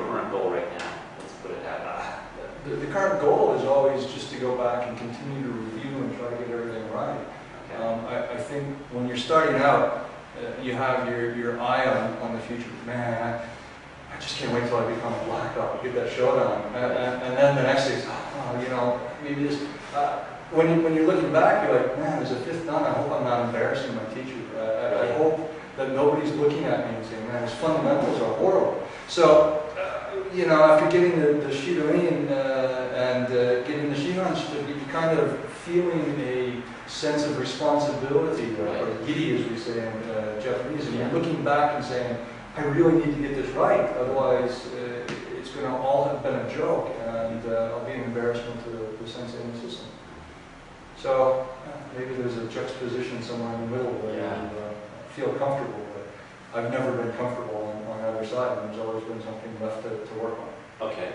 current goal right now? Let's put it that way. The current goal is always just to go back and continue to review and try to get everything right. Okay. I think when you're starting out, you have your eye on the future. Man, I just can't wait till I become a black belt, get that showdown. And then the next thing is, oh, you know, maybe this. When you're looking back, you're like, man, there's a fifth dan. I hope I'm not embarrassing my teacher. I hope that nobody's looking at me and saying, man, his fundamentals are horrible. So, you know, after getting the shidoin and getting the kihon, you're kind of feeling a sense of responsibility, or giri as we say in Japanese, and you're looking back and saying, I really need to get this right, otherwise it's going to all have been a joke, and I'll be an embarrassment to the sensei and the system. So maybe there's a juxtaposition somewhere in the middle where you feel comfortable, but I've never been comfortable on the other side, and there's always been something left to work on. Okay.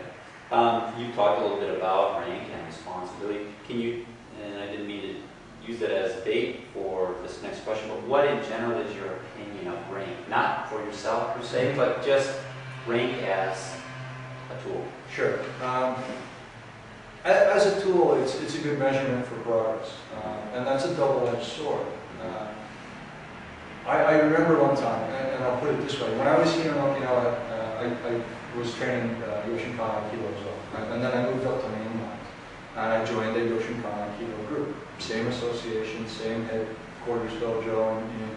You talked a little bit about rank and responsibility. Can you, and I didn't mean to use that as bait for this next question, but what in general is your opinion of rank? Not for yourself per se, but just rank as a tool. Sure. As a tool, it's a good measurement for progress, and that's a double-edged sword. I remember one time, and I'll put it this way, when I was here in Okinawa, I was training Yoshinkan Aikido, and then I moved up to mainland, and I joined the Yoshinkan Aikido group. Same association, same headquarters dojo in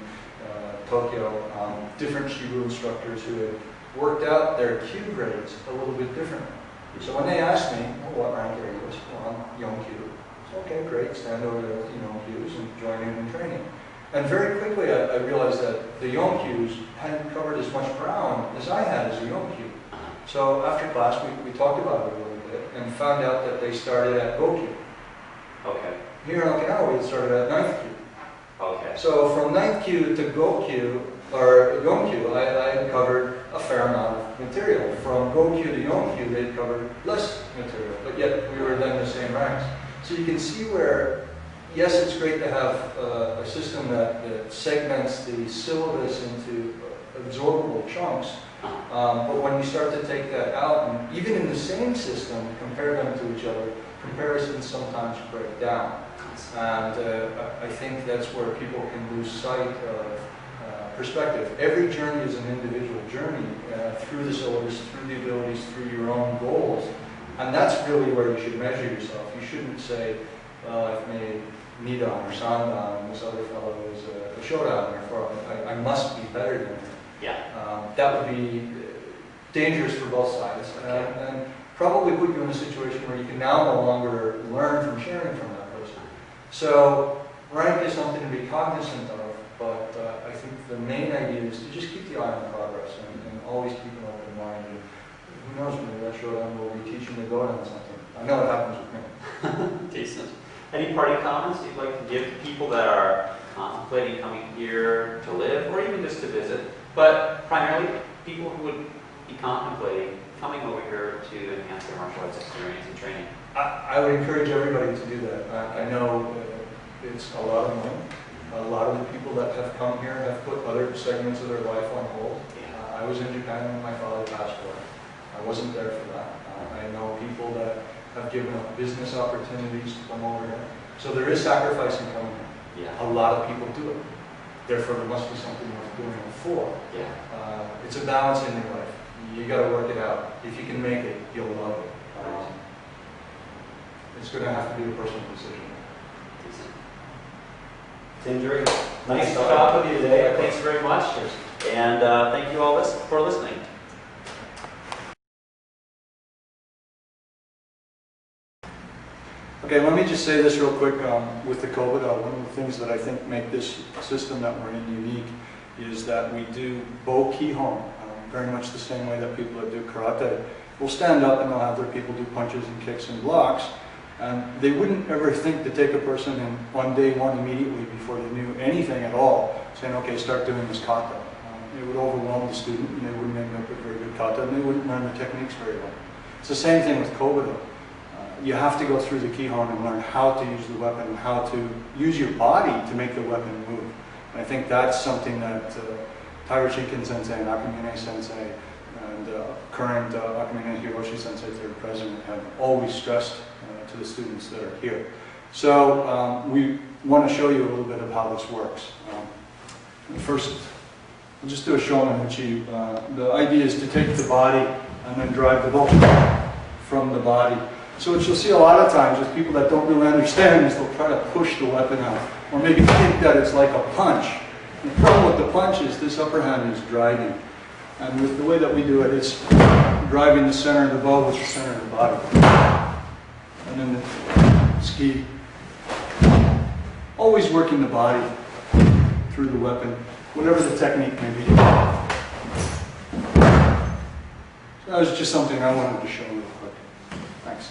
Tokyo, different Shibu instructors who had worked out their Q grades a little bit differently. So when they asked me, well, what rank are you? I said, well, I'm Yonkyū. So, okay, great, stand over there with the Yonkyūs and join in training. And very quickly I realized that the Yonkyūs hadn't covered as much ground as I had as a Yonkyū. So after class we talked about it a little bit and found out that they started at Gokyu. Okay. Here in Okinawa we started at 9th Kyu. Okay. So from 9th Kyu to Gokyu, or Yonkyū, I had covered a fair amount of material. From Gokyu to Yonkyū, they'd covered less material, but yet we were then the same ranks. So you can see where, yes, it's great to have a system that segments the syllabus into absorbable chunks, but when you start to take that out, and even in the same system, compare them to each other, comparisons sometimes break down. And I think that's where people can lose sight of perspective. Every journey is an individual journey through the syllabus, through the abilities, through your own goals. And that's really where you should measure yourself. You shouldn't say, well, I've made Nidan or Sandan, and this other fellow is a Shodan, therefore I must be better than him. Yeah. That would be dangerous for both sides, and probably put you in a situation where you can now no longer learn from sharing from that person. So rank is something to be cognizant of, but I think the main idea is to just keep the eye on progress and always keep an open mind. And who knows, maybe that Shodan will be teaching the Godan something. I know it happens with me. Decent. Any parting comments you'd like to give to people that are contemplating coming here to live, or even just to visit, but primarily people who would be contemplating coming over here to enhance their martial arts experience and training? I would encourage everybody to do that. I know it's a lot of money. A lot of the people that have come here have put other segments of their life on hold. I was in Japan when my father passed away. I wasn't there for that. I know people that have given up business opportunities to come over here. So there is sacrifice in coming here. Yeah. A lot of people do it. Therefore, there must be something worth doing it for. Yeah. It's a balance in your life. You got to work it out. If you can make it, you'll love it. It's going to have to be a personal decision. Tim Drury, nice to talk with you today. Thanks very much. And thank you all for listening. Okay, let me just say this real quick with the COVID. One of the things that I think make this system that we're in unique is that we do bo kihon, very much the same way that people that do karate will stand up and they'll have their people do punches and kicks and blocks. And they wouldn't ever think to take a person in on day one immediately before they knew anything at all, saying, okay, start doing this kata. It would overwhelm the student and they wouldn't end up with very good kata and they wouldn't learn the techniques very well. It's the same thing with Kobudo. You have to go through the kihon and learn how to use the weapon and how to use your body to make the weapon move. And I think that's something that Taira Shiken Sensei and Akamine Sensei and and current Akamine Hiroshi Sensei, third president, have always stressed to the students that are here. So we want to show you a little bit of how this works. First, I'll just do a Shonan-uchi. The idea is to take the body and then drive the bolt from the body. So what you'll see a lot of times with people that don't really understand is they'll try to push the weapon out, or maybe think that it's like a punch. The problem with the punch is this upper hand is driving. And with the way that we do it, it's driving the center of the bow with the center of the body. And then the ski. Always working the body through the weapon, whatever the technique may be. So that was just something I wanted to show you real quick. Thanks.